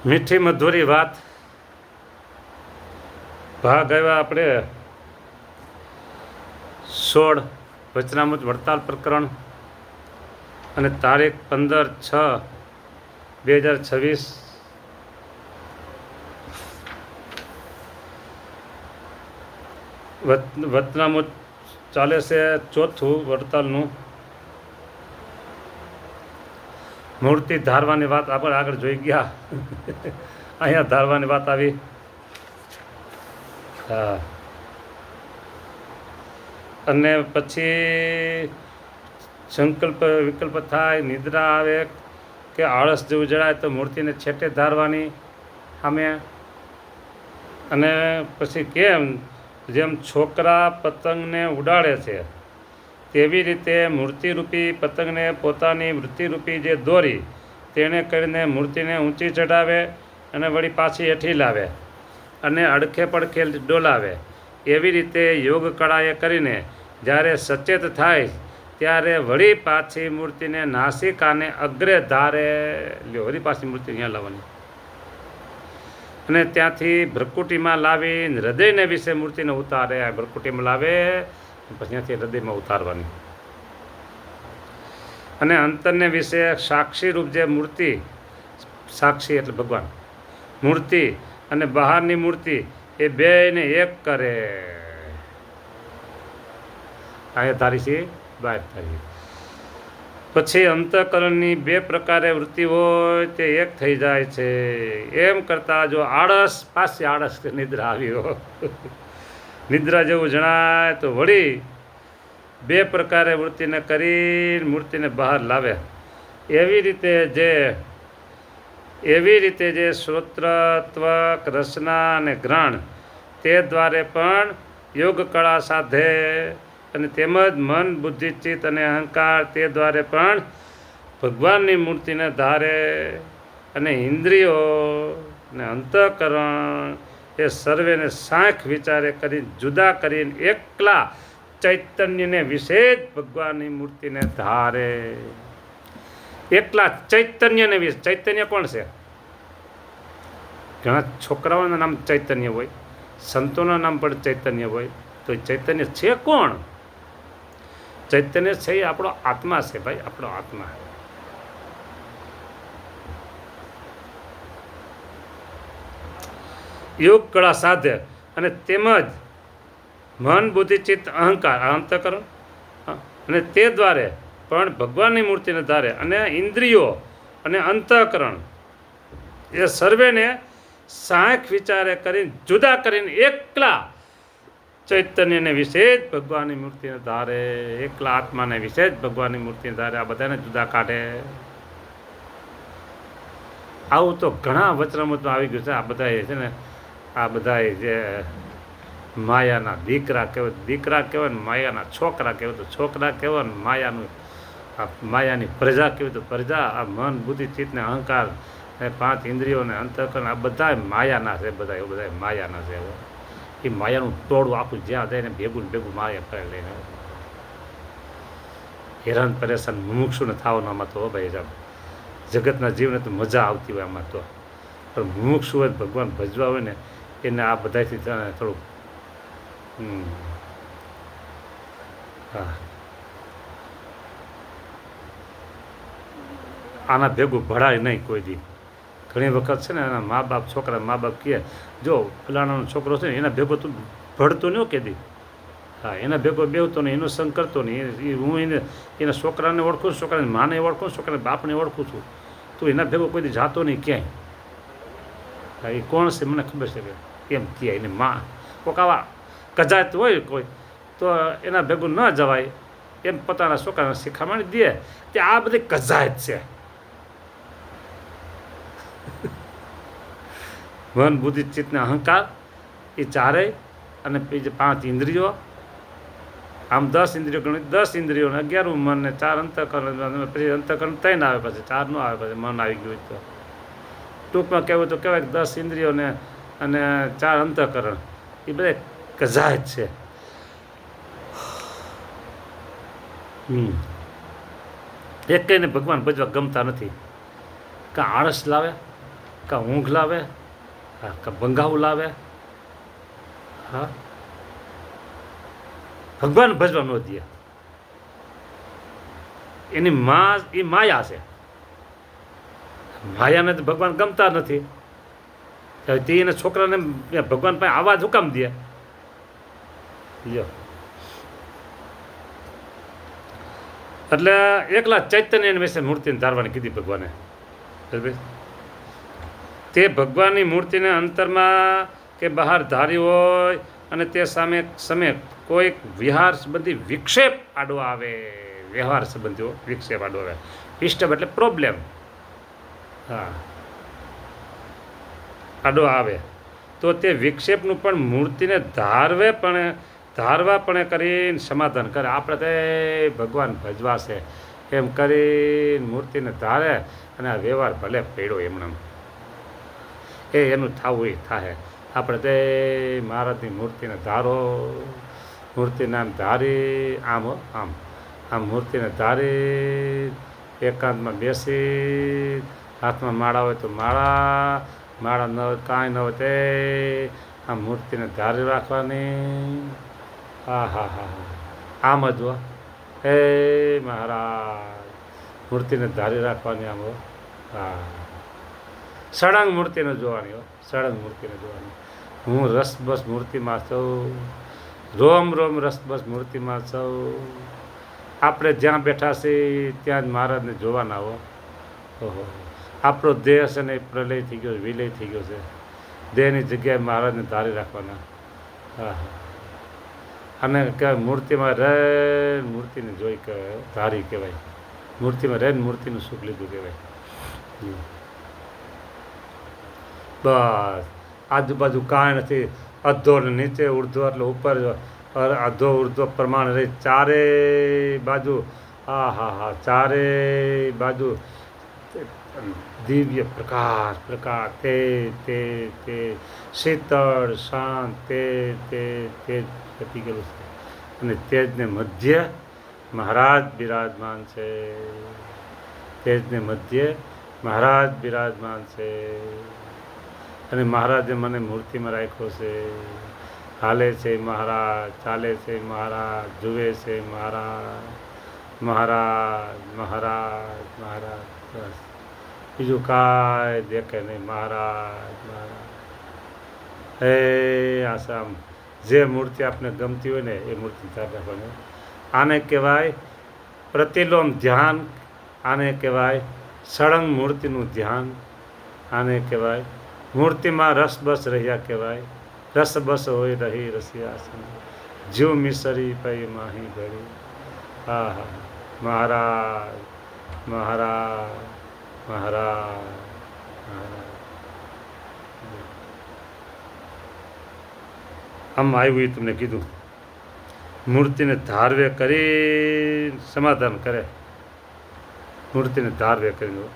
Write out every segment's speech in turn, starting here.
મીઠી મધુરી વાત ભાગ આવ્યા આપણે 16 વચનામૃત વડતાલ પ્રકરણ અને તારીખ 15/6/2026 વચનામૃત ચાલે છે ચોથું વડતાલનું મૂર્તિ ધારવાની વાત આપણે આગળ જોઈ ગયા અહીંયા ધારવાની વાત આવી. હા, અને પછી સંકલ્પ વિકલ્પ થાય, નિદ્રા આવે કે આળસ જેવું જણાય તો મૂર્તિને છેટે ધારવાની સામે. અને પછી કેમ જેમ છોકરા પતંગને ઉડાડે છે તેવી રીતે મૂર્તિરૂપી પતંગને પોતાની વૃત્તિરૂપી જે દોરી તેણે કરીને મૂર્તિને ઊંચી ચઢાવે અને વળી પાછી હેઠી લાવે અને અડખે પડખે ડોલાવે. એવી રીતે યોગ કળાએ કરીને જ્યારે સચેત થાય ત્યારે વળી પાછી મૂર્તિને નાસિકાને અગ્રે ધારે લ્યો, વળી પાછી મૂર્તિ અહીંયા લાવવાની અને ત્યાંથી ભ્રકુટીમાં લાવી હૃદયને વિશે મૂર્તિને ઉતારે. ભ્રકુટીમાં લાવે પછી ત્યાંથી હૃદયમાં ઉતારવાની. અને અંતરને વિશે સાક્ષી રૂપ જે મૂર્તિ, સાક્ષી એટલે ભગવાન, મૂર્તિ અને બહારની મૂર્તિ એ બેને એક કરે. અહીંયા ધારી છે, બહાર ધારી. પછી અંતઃકરણની 2 પ્રકારે વૃત્તિ હોય તે એક થઈ જાય છે. એમ કરતાં જો આળસ, પાછી આળસ કે નિદ્રા આવી હો નિદ્રા જેવું જણાય તો વળી 2 પ્રકારે વૃત્તિને કરી મૂર્તિને બહાર લાવે. એવી રીતે જે શ્રોત્ર, ત્વક, રસના અને ઘ્રાણ તે દ્વારે પણ યોગ કળા સાધે અને તેમજ મન, બુદ્ધિ, ચિત્ત અને અહંકાર તે દ્વારે પણ ભગવાનની મૂર્તિને ધારે. અને ઇન્દ્રિયો અને અંતઃકરણ એ સર્વેને સાંખ વિચારે કરી જુદા કરીને એકલા ચૈતન્યને વિશે જ ભગવાનની મૂર્તિને ધારે. એકલા ચૈતન્યને વિશે. ચૈતન્ય કોણ છે? ઘણા છોકરાઓના નામ ચૈતન્ય હોય, સંતોના નામ પણ ચૈતન્ય હોય, તો ચૈતન્ય છે કોણ? ચૈતન્ય છે એ આપણો આત્મા છે ભાઈ, આપણો આત્મા. યોગ કળા સાધે અને તેમજ મન, બુદ્ધિ, ચિત્ત, અહંકાર, અંતઃકરણ અને તે દ્વારે પણ ભગવાનની મૂર્તિને ધારે. અને ઇન્દ્રિયો અને અંતઃકરણ એ સર્વેને સાંખ વિચારે કરીને જુદા કરીને એકલા ચૈતન્યને વિશે જ ભગવાનની મૂર્તિને ધારે. એકલા આત્માને વિશે જ ભગવાનની મૂર્તિને ધારે. આ બધાને જુદા કાઢે. આવું તો ઘણા વચનામૃતમાં આવી ગયું છે. આ બધા છે ને, આ બધા જે માયાના દીકરા કહેવાય, દીકરા કહેવાય ને માયાના છોકરા કહેવાય તો છોકરા કહેવાય ને માયાની પ્રજા કહેવાય તો પ્રજા. આ મન, બુદ્ધિ, ચિત્ત ને અહંકાર, 5 ઇન્દ્રિયો ને અંતઃકરણ આ બધા માયાના છે. બધા માયાના છે. એ માયાનું ટોળું આખું જ્યાં જાય ને ભેગું માયા કરે લઈને હેરાન પરેશાન મુમુક્ષુને થવાનું આમાં તો ભાઈ સાહેબ. જગતના જીવને તો મજા આવતી હોય આમાં તો, પણ મુમુક્ષુ હોય ભગવાન ભજવા હોય ને એને આ બધાથી થોડુંક હા આના ભેગું ભળાય નહીં કોઈ દી. ઘણી વખત છે ને એના મા બાપ કહે જો ફલાણાનો છોકરો છે ને એના ભેગો તું ભળતો નહીં કે દી. હા, એના ભેગો બેહતો નહીં, એનો સંગ કરતો નહીં. હું એના છોકરાને ઓળખું છું, છોકરાની માને ઓળખું છું, છોકરાના બાપને ઓળખું છું. તું એના ભેગો કોઈ દી જાતો નહીં ક્યાંય. હા, એ કોણ છે મને ખબર છે કે એમ કહે. એને માં કોઈક આવા કજાત હોય કોઈ તો એના ભેગું ન જવાય એમ પોતાના છોકરાને શીખામણ દે. તે આ બધી કજાત છે. મન, બુદ્ધિ, ચિત્ત ને અહંકાર એ ચારેય અને બીજે 5 ઇન્દ્રિયો. આમ 10 ઇન્દ્રિયો ગણી, 10 ઇન્દ્રિયો ને 11 મન ને 4 અંતઃકરણ. પછી અંતઃકરણ 3 આવે, પછી 4 ન આવે, પછી મન આવી ગયું. તો ટૂંકમાં કહેવું તો કહેવાય કે 10 ઇન્દ્રિયો ને અને 4 અંતઃકરણ એ બધા કજાત છે. એક કહીને ભગવાન ભજવા ગમતા નથી. કાં આળસ લાવે, કાં ઊંઘ લાવે, હા, કાં બંગાવું લાવે. હા, ભગવાન ભજવા ન દે. એની એ માયા છે. માયાને તો ભગવાન ગમતા નથી. તે એને છોકરાને ભગવાન પાસે આવાજ હુકામ દે. એટલે એકલા ચૈતન્ય વિશે મૂર્તિને ધારવાની કીધી ભગવાને. તે ભગવાનની મૂર્તિને અંતરમાં કે બહાર ધારી હોય અને તે સામે કોઈક વિહાર સંબંધી વિક્ષેપ આડો આવે. વ્યવહાર સંબંધીઓ વિક્ષેપ આડો આવે. ડિસ્ટર્બ એટલે પ્રોબ્લેમ. હા, આડો આવે તો તે વિક્ષેપનું પણ મૂર્તિને ધારવા પણ કરીને સમાધાન કરે. આપણે તે ભગવાન ભજવા છે એમ કરીને મૂર્તિને ધારે અને આ વ્યવહાર ભલે પડ્યો એમને એનું થવું એ થાય. આપણે તે મહારાજની મૂર્તિને ધારો, મૂર્તિને આમ ધારી આમ મૂર્તિને ધારી એકાંતમાં બેસી, હાથમાં માળા હોય તો માળા ન હોય કાંઈ ન હોય તે આ મૂર્તિને ધારી રાખવાની. હા હા હા હા, આમ જ હો. હે મહારાજ, મૂર્તિને ધારી રાખવાની આમ હો. હા, સળંગ મૂર્તિને જોવાની હો, સળંગ મૂર્તિને જોવાની. હું રસબસ મૂર્તિમાં છું, રોમ રોમ રસબસ મૂર્તિમાં છું. આપણે જ્યાં બેઠા છીએ ત્યાં જ મહારાજને જોવાના હો. ઓહો, આપણો દેહ છે ને એ પ્રલય થઈ ગયો, વિલય થઈ ગયો છે. દેહની જગ્યાએ મહારાજને ધારી રાખવાના. હા હા, અને કહેવાય મૂર્તિમાં રહે, મૂર્તિને જોઈ કે ધારી કહેવાય. મૂર્તિમાં રહે ને મૂર્તિનું સુખ લીધું કહેવાય. બસ આજુબાજુ કાંઈ નથી. અધો નીચે, ઉર્ધ્વ એટલે ઉપર, અધો ઉર્ધ્વ પ્રમાણ રહી ચારે બાજુ. હા હા હા, ચારે બાજુ દિવ્ય પ્રકાશ તે શીતળ શાંત તેજ પતી ગયેલું છે. અને તેજને મધ્ય મહારાજ બિરાજમાન છે. તેજને મધ્ય મહારાજ બિરાજમાન છે. અને મહારાજે મને મૂર્તિમાં રાખ્યો છે. હાલે છે મહારાજ, ચાલે છે મહારાજ, જુએ છે મહારાજ, મહારાજ મહારાજ મહારાજ. બસ બીજું કાંઈ દેખે નહીં. મહારાજ મહારાજ. હે આસામ, જે મૂર્તિ આપને ગમતી હોય ને એ મૂર્તિ ધાર રાખવાની. આને કહેવાય પ્રતિલોમ ધ્યાન, આને કહેવાય સળંગ મૂર્તિનું ધ્યાન, આને કહેવાય મૂર્તિમાં રસબસ રહ્યા કહેવાય. રસબસ હોય રહી રસિયા જીવ મિસરી પઈ માહી ભરી. હા હા, મહારાજ મહારાજ મહારાજ મહારાજ. આમ આવ્યું એ તમને કીધું. મૂર્તિને ધારવે કરી સમાધાન કરે. મૂર્તિને ધારવે કરી.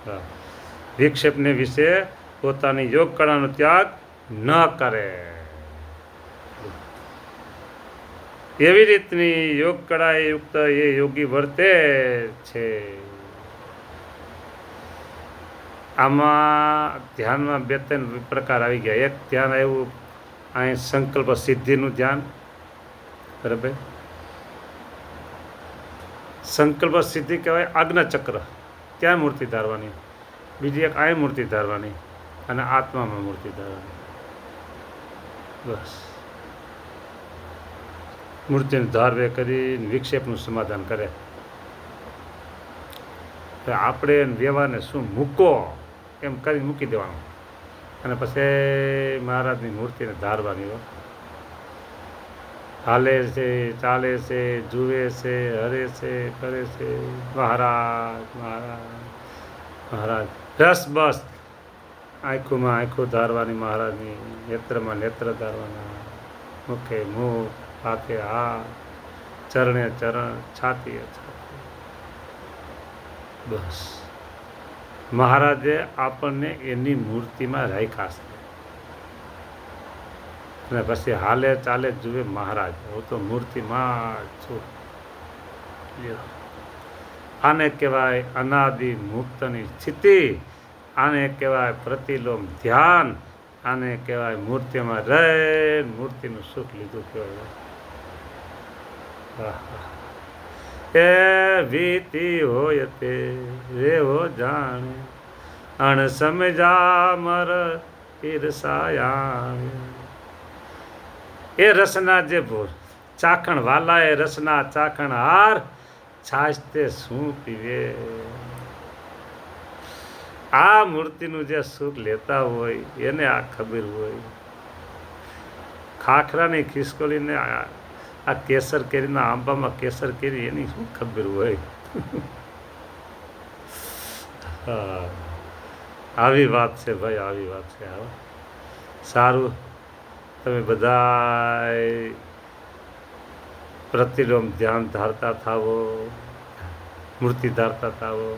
હા, વિક્ષેપને વિશે પોતાની યોગ કળાનો ત્યાગ ન કરે. એવી રીતની યોગ કળાએ યુક્ત એ યોગી વર્તે છે. આમાં ધ્યાનમાં બે ત્રણ પ્રકાર આવી ગયા. એક ધ્યાન આવ્યું અહીં સંકલ્પ સિદ્ધિનું ધ્યાન. બરાબર, સંકલ્પ સિદ્ધિ કહેવાય આજ્ઞાચક્ર, ત્યાં મૂર્તિ ધારવાની. બીજી એક અહીં મૂર્તિ ધારવાની અને આત્મામાં મૂર્તિ ધારવાની. બસ મૂર્તિને ધારવે કરી વિક્ષેપનું સમાધાન કરે. આપણે વ્યવહારને શું મૂકો એમ કરીને મૂકી દેવાનું. અને પછી મહારાજની મૂર્તિને ધારવાની હોય. હાલે છે, ચાલે છે, જુએ છે, હરે છે, કરે છે મહારાજ મહારાજ મહારાજ. રસ બસ આંખોમાં આંખો ધારવાની મહારાજની, નેત્રમાં નેત્ર ધારવાના, મુખે મુખ, હાથે હાથ, ચરણે ચરણ, છાતીએ છાતી. બસ મહારાજે આપણને એની મૂર્તિમાં રાખ્યા છે. અને પછી હાલે ચાલે જુએ મહારાજ. હું તો મૂર્તિમાં છું. આને કહેવાય અનાદિ મુક્તની સ્થિતિ. આને કહેવાય પ્રતિલોમ ધ્યાન, આને કહેવાય મૂર્તિમાં રહે મૂર્તિનું સુખ લીધું કહેવાય. એ વીતી હોય તે રેવો જાણે, અણ સમજા મર ઈરસાયા. એ રસના જે ચાખણ વાલા એ રસના ચાખણ હાર, છાશ તે શું પીવે. આ મૂર્તિનું જે સુખ લેતા હોય એને આ ખબર હોય. ખાખરાની ખિસકોલીને આ કેસર કેરીના આંબામાં કેસર કેરી એની શું ખબર હોય. હા, આવી વાત છે ભાઈ, આવી વાત છે. સારું, તમે બધા પ્રતિલોમ ધ્યાન ધારતા થાવો, મૂર્તિ ધારતા થાવો.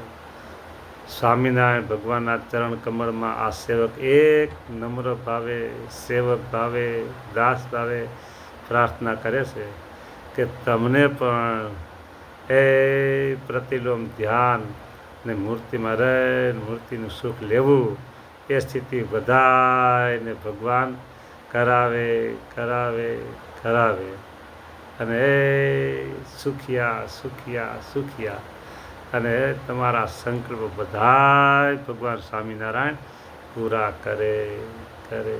સ્વામિનારાયણ ભગવાનના ચરણ કમળમાં આ સેવક એક નમ્ર ભાવે, સેવક ભાવે, દાસ ભાવે પ્રાર્થના કરે છે કે તમને પણ એ પ્રતિલોમ ધ્યાન ને મૂર્તિમાં રહે મૂર્તિનું સુખ લેવું, એ સ્થિતિ બધાને ભગવાન કરાવે કરાવે કરાવે. અને એ સુખિયા સુખિયા સુખિયા, અને તમારા સંકલ્પ બધાય ભગવાન સ્વામિનારાયણ પૂરા કરે કરે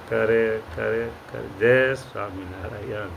કરે કરે કરે. જય સ્વામિનારાયણ.